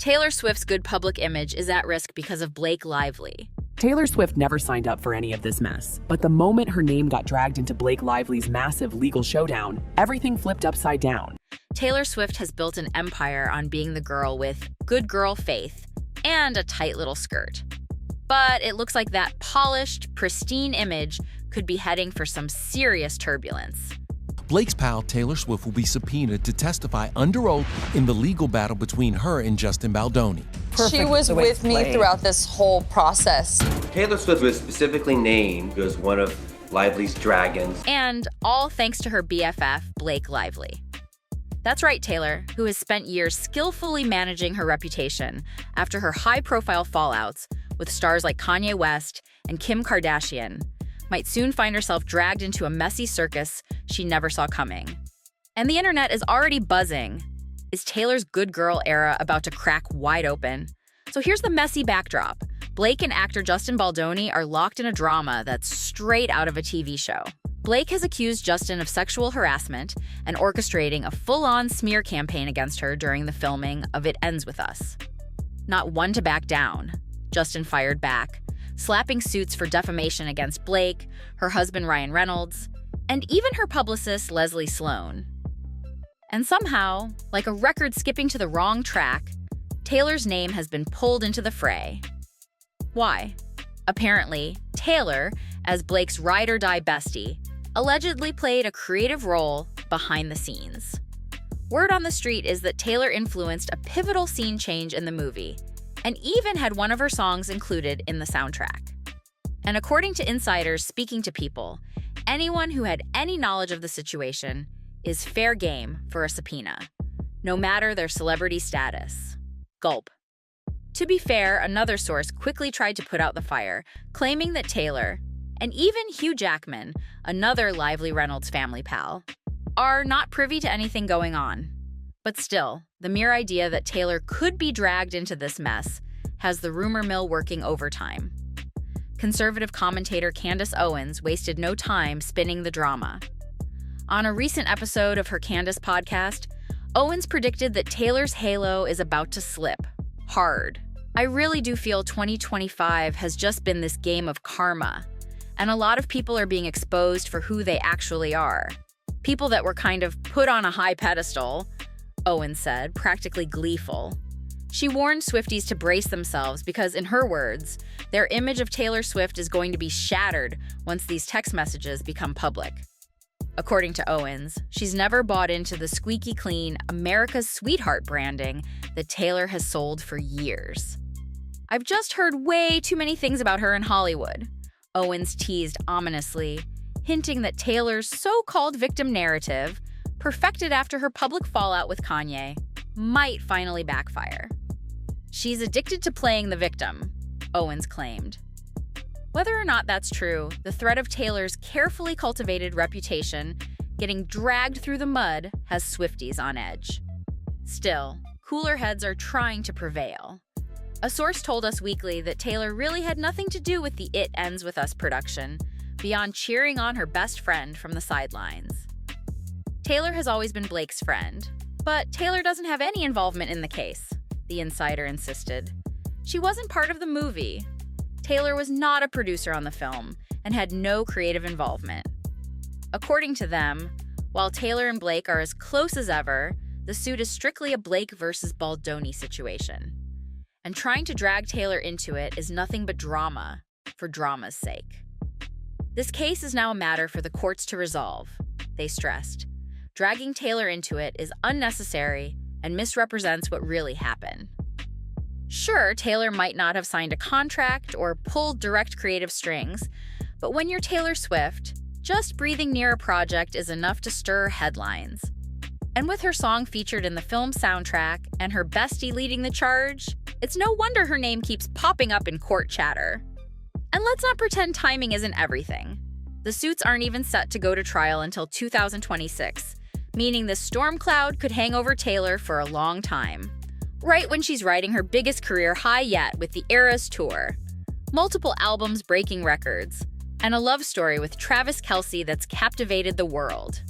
Taylor Swift's good public image is at risk because of Blake Lively. Taylor Swift never signed up for any of this mess, but the moment her name got dragged into Blake Lively's massive legal showdown, everything flipped upside down. Taylor Swift has built an empire on being the girl with good girl faith and a tight little skirt. But it looks like that polished, pristine image could be heading for some serious turbulence. Blake's pal Taylor Swift will be subpoenaed to testify under oath in the legal battle between her and Justin Baldoni. She was with me throughout this whole process. Taylor Swift was specifically named as one of Lively's dragons. And all thanks to her BFF, Blake Lively. That's right, Taylor, who has spent years skillfully managing her reputation after her high-profile fallouts with stars like Kanye West and Kim Kardashian, might soon find herself dragged into a messy circus she never saw coming. And the internet is already buzzing. Is Taylor's good girl era about to crack wide open? So here's the messy backdrop. Blake and actor Justin Baldoni are locked in a drama that's straight out of a TV show. Blake has accused Justin of sexual harassment and orchestrating a full-on smear campaign against her during the filming of It Ends With Us. Not one to back down, Justin fired back, slapping suits for defamation against Blake, her husband Ryan Reynolds, and even her publicist Leslie Sloan. And somehow, like a record skipping to the wrong track, Taylor's name has been pulled into the fray. Why? Apparently, Taylor, as Blake's ride-or-die bestie, allegedly played a creative role behind the scenes. Word on the street is that Taylor influenced a pivotal scene change in the movie, and even had one of her songs included in the soundtrack. And according to insiders speaking to People, anyone who had any knowledge of the situation is fair game for a subpoena, no matter their celebrity status. Gulp. To be fair, another source quickly tried to put out the fire, claiming that Taylor, and even Hugh Jackman, another Lively Reynolds family pal, are not privy to anything going on. But still, the mere idea that Taylor could be dragged into this mess has the rumor mill working overtime. Conservative commentator Candace Owens wasted no time spinning the drama. On a recent episode of her Candace podcast, Owens predicted that Taylor's halo is about to slip hard. I really do feel 2025 has just been this game of karma, and a lot of people are being exposed for who they actually are. People that were kind of put on a high pedestal, Owens said, practically gleeful. She warned Swifties to brace themselves because, in her words, their image of Taylor Swift is going to be shattered once these text messages become public. According to Owens, she's never bought into the squeaky clean America's Sweetheart branding that Taylor has sold for years. I've just heard way too many things about her in Hollywood, Owens teased ominously, hinting that Taylor's so-called victim narrative, perfected after her public fallout with Kanye, might finally backfire. She's addicted to playing the victim, Owens claimed. Whether or not that's true, the threat of Taylor's carefully cultivated reputation getting dragged through the mud has Swifties on edge. Still, cooler heads are trying to prevail. A source told Us Weekly that Taylor really had nothing to do with the It Ends With Us production, beyond cheering on her best friend from the sidelines. Taylor has always been Blake's friend, but Taylor doesn't have any involvement in the case, the insider insisted. She wasn't part of the movie. Taylor was not a producer on the film and had no creative involvement. According to them, while Taylor and Blake are as close as ever, the suit is strictly a Blake versus Baldoni situation. And trying to drag Taylor into it is nothing but drama, for drama's sake. This case is now a matter for the courts to resolve, they stressed. Dragging Taylor into it is unnecessary and misrepresents what really happened. Sure, Taylor might not have signed a contract or pulled direct creative strings, but when you're Taylor Swift, just breathing near a project is enough to stir headlines. And with her song featured in the film soundtrack and her bestie leading the charge, it's no wonder her name keeps popping up in court chatter. And let's not pretend timing isn't everything. The suits aren't even set to go to trial until 2026, meaning this storm cloud could hang over Taylor for a long time. Right when she's riding her biggest career high yet with the Eras Tour, multiple albums breaking records, and a love story with Travis Kelce that's captivated the world.